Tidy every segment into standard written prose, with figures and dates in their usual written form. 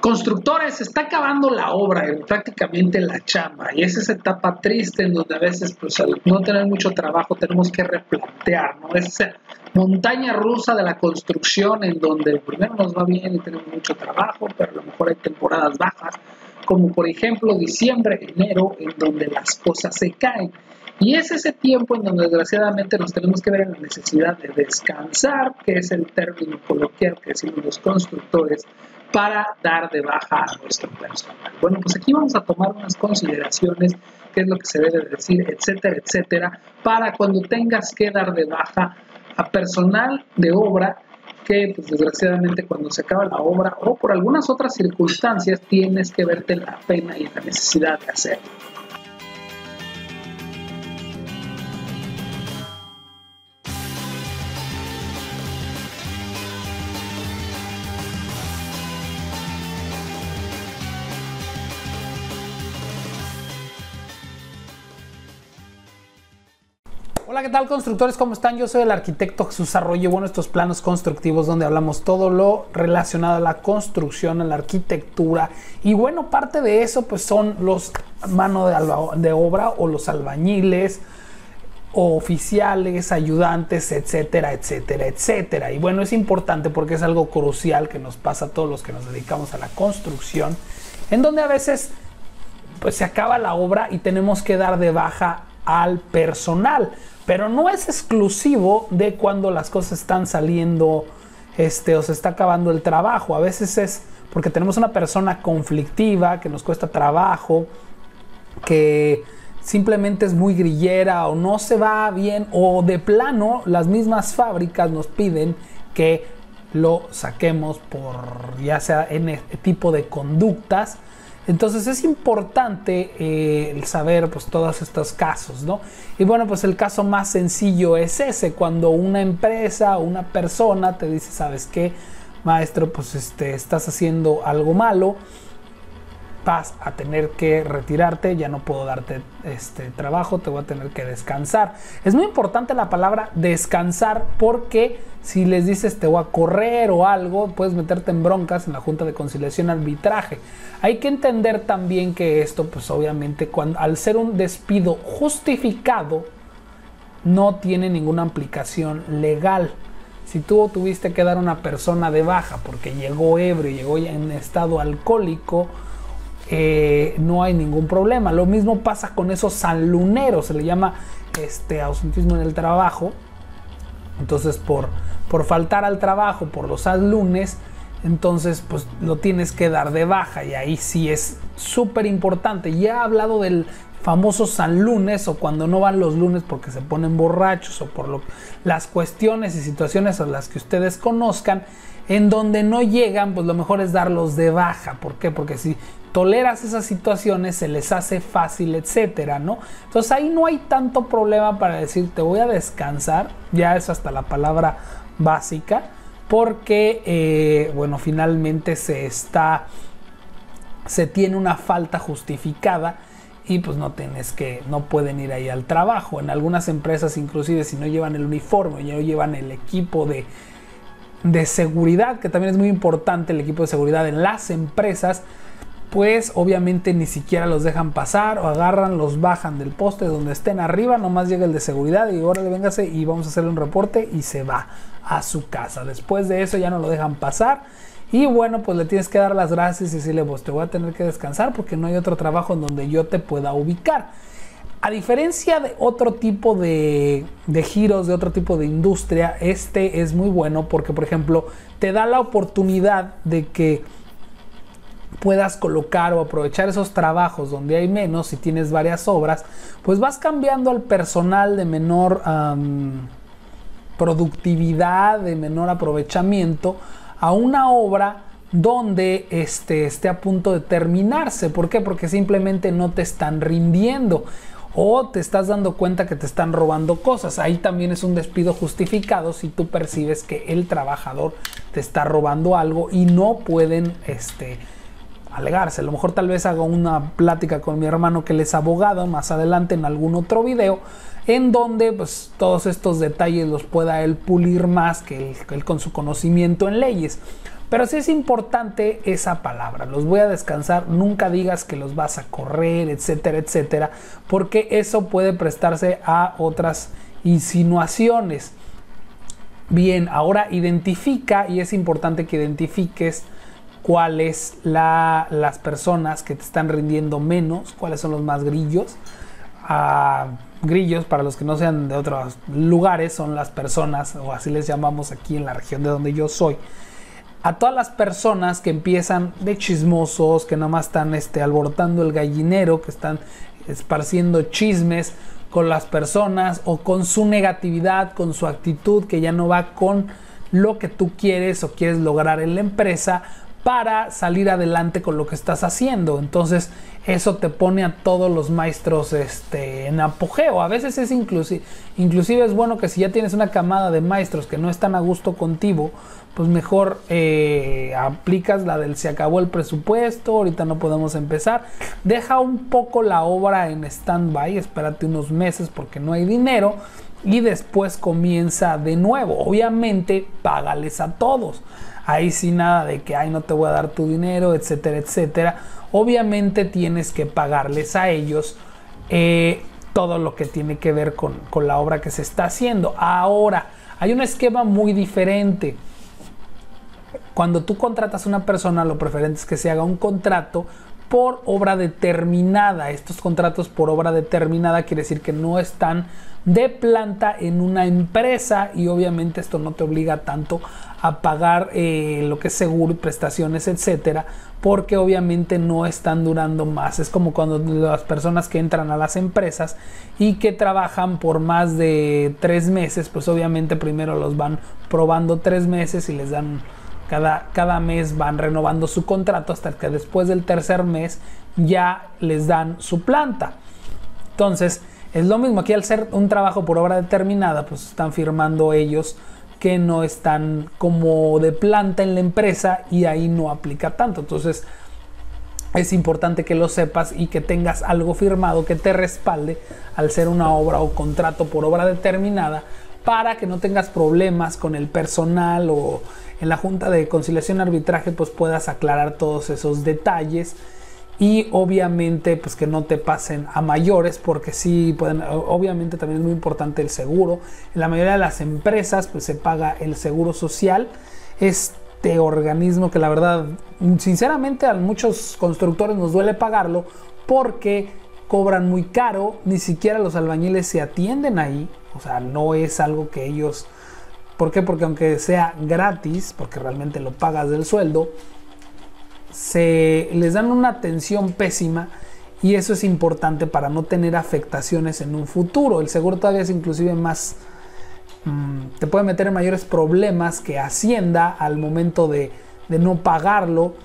Constructores, se está acabando la obra, prácticamente la chamba, y es esa etapa triste en donde a veces, pues, al no tener mucho trabajo, tenemos que replantear, ¿no? Es esa montaña rusa de la construcción en donde primero nos va bien y tenemos mucho trabajo, pero a lo mejor hay temporadas bajas, como por ejemplo diciembre, enero, en donde las cosas se caen. Y es ese tiempo en donde desgraciadamente nos tenemos que ver en la necesidad de descansar, que es el término coloquial que decimos los constructores, para dar de baja a nuestro personal. Bueno, pues aquí vamos a tomar unas consideraciones, qué es lo que se debe decir, etcétera, etcétera, para cuando tengas que dar de baja a personal de obra que, pues, desgraciadamente cuando se acaba la obra o por algunas otras circunstancias tienes que verte en la pena y en la necesidad de hacerlo. Hola, ¿qué tal, constructores? ¿Cómo están? Yo soy el arquitecto Jesús Arroyo. Bueno, estos planos constructivos donde hablamos todo lo relacionado a la construcción, a la arquitectura. Y bueno, parte de eso pues son los mano de obra o los albañiles, o oficiales, ayudantes, etcétera, etcétera, etcétera. Y bueno, es importante porque es algo crucial que nos pasa a todos los que nos dedicamos a la construcción, en donde a veces pues se acaba la obra y tenemos que dar de baja al personal. Pero no es exclusivo de cuando las cosas están saliendo o se está acabando el trabajo. A veces es porque tenemos una persona conflictiva que nos cuesta trabajo, que simplemente es muy grillera o no se va bien, o de plano las mismas fábricas nos piden que lo saquemos por ya sea en tipo de conductas. Entonces es importante el saber pues todos estos casos, ¿no? Y bueno, pues el caso más sencillo es ese, cuando una empresa o una persona te dice, ¿sabes qué, maestro? Pues estás haciendo algo malo, vas a tener que retirarte, ya no puedo darte trabajo, te voy a tener que descansar. Es muy importante la palabra descansar, porque si les dices te voy a correr o algo, puedes meterte en broncas en la Junta de Conciliación y Arbitraje. Hay que entender también que esto, pues obviamente, al ser un despido justificado, no tiene ninguna aplicación legal. Si tú tuviste que dar a una persona de baja porque llegó ebrio, llegó en estado alcohólico, no hay ningún problema. Lo mismo pasa con esos sanluneros, se le llama ausentismo en el trabajo. Entonces por faltar al trabajo por los sanlunes, entonces pues lo tienes que dar de baja, y ahí sí es súper importante. Ya he hablado del famoso sanlunes, o cuando no van los lunes porque se ponen borrachos o por las cuestiones y situaciones a las que ustedes conozcan, en donde no llegan, pues lo mejor es darlos de baja. ¿Por qué? Porque si toleras esas situaciones se les hace fácil, etcétera, ¿no? Entonces ahí no hay tanto problema para decir te voy a descansar, ya es hasta la palabra básica, porque bueno, finalmente se tiene una falta justificada y pues no pueden ir ahí al trabajo. En algunas empresas, inclusive, si no llevan el uniforme, ya no llevan el equipo de seguridad, que también es muy importante el equipo de seguridad en las empresas, pues obviamente ni siquiera los dejan pasar, o agarran, los bajan del poste donde estén arriba, nomás llega el de seguridad y órale, véngase y vamos a hacerle un reporte, y se va a su casa. Después de eso ya no lo dejan pasar, y bueno, pues le tienes que dar las gracias y decirle, pues te voy a tener que descansar porque no hay otro trabajo en donde yo te pueda ubicar. A diferencia de otro tipo de giros, de otro tipo de industria, es muy bueno porque, por ejemplo, te da la oportunidad de que puedas colocar o aprovechar esos trabajos donde hay menos. Si tienes varias obras, pues vas cambiando al personal de menor productividad, de menor aprovechamiento, a una obra donde esté a punto de terminarse. ¿Por qué? Porque simplemente no te están rindiendo, o te estás dando cuenta que te están robando cosas. Ahí también es un despido justificado si tú percibes que el trabajador te está robando algo y no pueden alegarse. A lo mejor tal vez haga una plática con mi hermano, que él es abogado, más adelante en algún otro video, en donde pues todos estos detalles los pueda él pulir más que él con su conocimiento en leyes. Pero sí es importante esa palabra, los voy a descansar, nunca digas que los vas a correr, etcétera, etcétera, porque eso puede prestarse a otras insinuaciones. Bien, ahora identifica, y es importante que identifiques cuáles las personas que te están rindiendo menos, cuáles son los más grillos. Grillos, para los que no sean de otros lugares, son las personas, o así les llamamos aquí en la región de donde yo soy, a todas las personas que empiezan de chismosos, que nomás están alborotando el gallinero, que están esparciendo chismes con las personas o con su negatividad, con su actitud que ya no va con lo que tú quieres o quieres lograr en la empresa para salir adelante con lo que estás haciendo. Entonces eso te pone a todos los maestros en apogeo. A veces es inclusive es bueno que si ya tienes una camada de maestros que no están a gusto contigo, pues mejor aplicas la del se acabó el presupuesto, ahorita no podemos empezar, deja un poco la obra en stand-by, espérate unos meses porque no hay dinero y después comienza de nuevo. Obviamente págales a todos, ahí sí nada de que ay no te voy a dar tu dinero, etcétera, etcétera. Obviamente tienes que pagarles a ellos todo lo que tiene que ver con la obra que se está haciendo. Ahora, hay un esquema muy diferente. Cuando tú contratas a una persona, lo preferente es que se haga un contrato por obra determinada. Estos contratos por obra determinada quiere decir que no están de planta en una empresa y obviamente esto no te obliga tanto a pagar lo que es seguro y prestaciones, etcétera, porque obviamente no están durando más. Es como cuando las personas que entran a las empresas y que trabajan por más de 3 meses, pues obviamente primero los van probando 3 meses y les dan cada mes van renovando su contrato hasta que después del tercer mes ya les dan su planta. Entonces es lo mismo aquí, al ser un trabajo por obra determinada, pues están firmando ellos que no están como de planta en la empresa y ahí no aplica tanto. Entonces es importante que lo sepas y que tengas algo firmado que te respalde al ser una obra o contrato por obra determinada, para que no tengas problemas con el personal o en la junta de conciliación y arbitraje pues puedas aclarar todos esos detalles y obviamente pues que no te pasen a mayores, porque sí pueden. Obviamente también es muy importante el seguro. En la mayoría de las empresas pues se paga el seguro social, este organismo que la verdad sinceramente a muchos constructores nos duele pagarlo porque cobran muy caro, ni siquiera los albañiles se atienden ahí, o sea, no es algo que ellos. ¿Por qué? Porque aunque sea gratis, porque realmente lo pagas del sueldo, se les dan una atención pésima y eso es importante para no tener afectaciones en un futuro. El seguro todavía es inclusive más, te puede meter en mayores problemas que Hacienda al momento de no pagarlo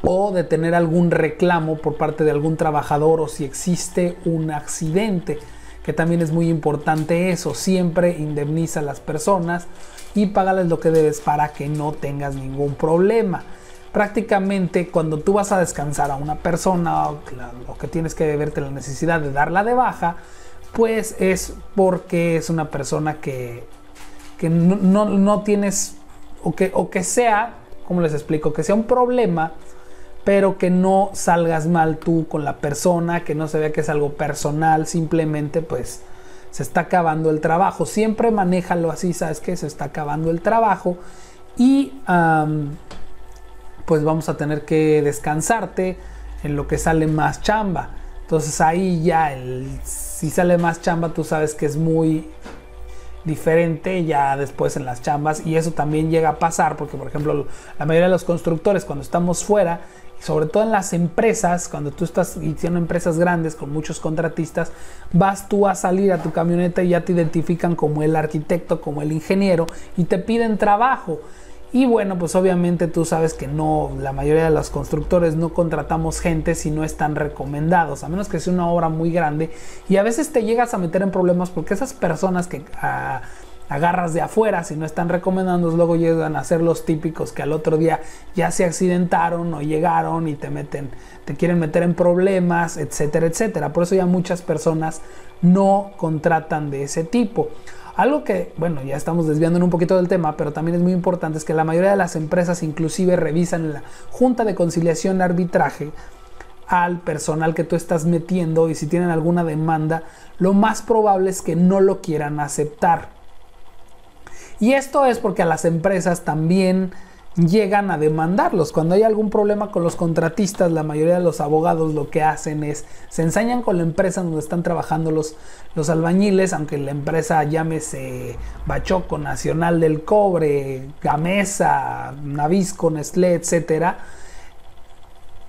o de tener algún reclamo por parte de algún trabajador o si existe un accidente, que también es muy importante eso. Siempre indemniza a las personas y págales lo que debes para que no tengas ningún problema. Prácticamente cuando tú vas a descansar a una persona o que tienes que verte la necesidad de darla de baja, pues es porque es una persona que no tienes o que sea, ¿cómo les explico? Que sea un problema, pero que no salgas mal tú con la persona, que no se vea que es algo personal, simplemente pues se está acabando el trabajo. Siempre manéjalo así, ¿sabes qué? Se está acabando el trabajo y pues vamos a tener que descansarte en lo que sale más chamba. Entonces ahí ya si sale más chamba tú sabes que es muy diferente ya después en las chambas, y eso también llega a pasar porque por ejemplo la mayoría de los constructores cuando estamos fuera, sobre todo en las empresas, cuando tú estás iniciando empresas grandes con muchos contratistas, vas tú a salir a tu camioneta y ya te identifican como el arquitecto, como el ingeniero y te piden trabajo. Y bueno, pues obviamente tú sabes que no, la mayoría de los constructores no contratamos gente si no están recomendados, a menos que sea una obra muy grande, y a veces te llegas a meter en problemas porque esas personas que agarras de afuera, si no están recomendando, luego llegan a ser los típicos que al otro día ya se accidentaron o llegaron y te quieren meter en problemas, etcétera, etcétera. Por eso ya muchas personas no contratan de ese tipo. Algo que, bueno, ya estamos desviando un poquito del tema, pero también es muy importante, es que la mayoría de las empresas inclusive revisan en la Junta de Conciliación y Arbitraje al personal que tú estás metiendo, y si tienen alguna demanda, lo más probable es que no lo quieran aceptar. Y esto es porque a las empresas también llegan a demandarlos. Cuando hay algún problema con los contratistas, la mayoría de los abogados lo que hacen es se ensañan con la empresa donde están trabajando los albañiles, aunque la empresa llámese Bachoco, Nacional del Cobre, Gamesa, Nabisco, Nestlé, etcétera.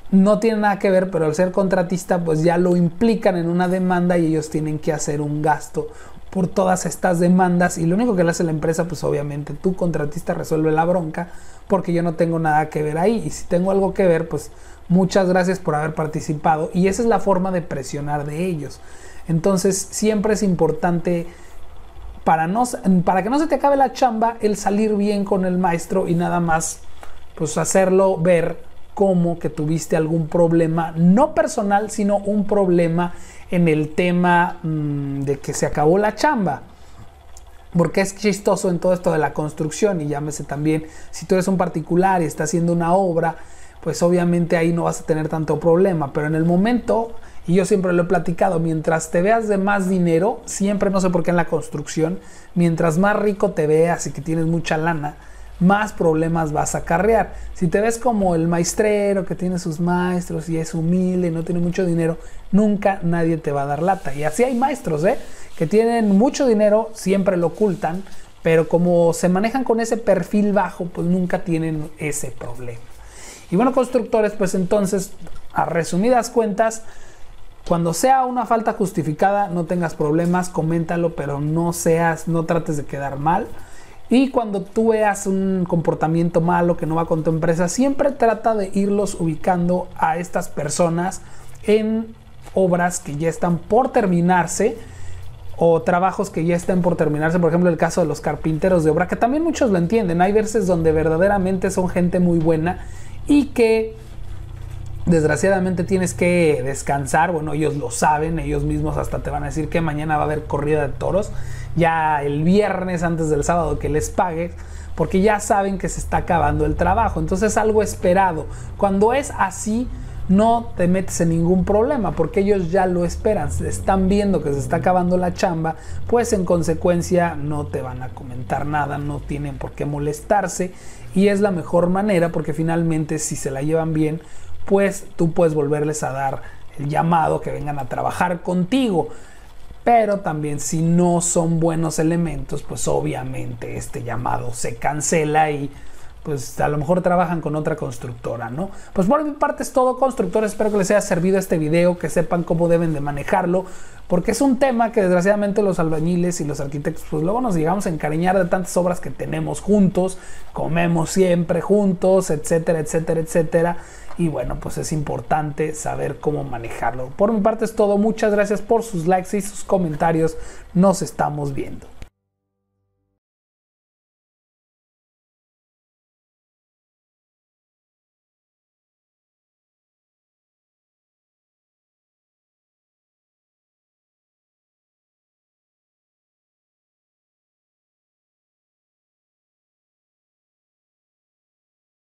No tiene nada que ver, pero al ser contratista pues ya lo implican en una demanda y ellos tienen que hacer un gasto por todas estas demandas, y lo único que le hace la empresa, pues obviamente tu contratista resuelve la bronca, porque yo no tengo nada que ver ahí, y si tengo algo que ver, pues muchas gracias por haber participado, y esa es la forma de presionar de ellos. Entonces siempre es importante para que no se te acabe la chamba, el salir bien con el maestro y nada más pues hacerlo ver como que tuviste algún problema, no personal, sino un problema en el tema de que se acabó la chamba. Porque es chistoso en todo esto de la construcción, y llámese también, si tú eres un particular y estás haciendo una obra, pues obviamente ahí no vas a tener tanto problema, pero en el momento, y yo siempre lo he platicado, mientras te veas de más dinero, siempre, no sé por qué en la construcción, mientras más rico te veas y que tienes mucha lana, más problemas vas a acarrear. Si te ves como el maestrero que tiene sus maestros y es humilde y no tiene mucho dinero, nunca nadie te va a dar lata. Y así hay maestros, que tienen mucho dinero, siempre lo ocultan, pero como se manejan con ese perfil bajo, pues nunca tienen ese problema. Y bueno, constructores, pues entonces, a resumidas cuentas, cuando sea una falta justificada, no tengas problemas, coméntalo, pero no trates de quedar mal. Y cuando tú veas un comportamiento malo que no va con tu empresa, siempre trata de irlos ubicando a estas personas en obras que ya están por terminarse o trabajos que ya están por terminarse. Por ejemplo, el caso de los carpinteros de obra, que también muchos lo entienden. Hay veces donde verdaderamente son gente muy buena y que desgraciadamente tienes que descansar. Bueno, ellos lo saben, ellos mismos hasta te van a decir que mañana va a haber corrida de toros, ya el viernes antes del sábado que les pagues, porque ya saben que se está acabando el trabajo. Entonces es algo esperado. Cuando es así, no te metes en ningún problema, porque ellos ya lo esperan, están viendo que se está acabando la chamba, pues en consecuencia no te van a comentar nada, no tienen por qué molestarse, y es la mejor manera, porque finalmente si se la llevan bien, pues tú puedes volverles a dar el llamado que vengan a trabajar contigo. Pero también si no son buenos elementos, pues obviamente este llamado se cancela y pues a lo mejor trabajan con otra constructora, ¿no? Pues por mi parte es todo, constructores. Espero que les haya servido este video, que sepan cómo deben de manejarlo, porque es un tema que desgraciadamente los albañiles y los arquitectos pues luego nos llegamos a encariñar de tantas obras que tenemos juntos, comemos siempre juntos, etcétera, etcétera, etcétera. Y bueno, pues es importante saber cómo manejarlo. Por mi parte es todo. Muchas gracias por sus likes y sus comentarios. Nos estamos viendo.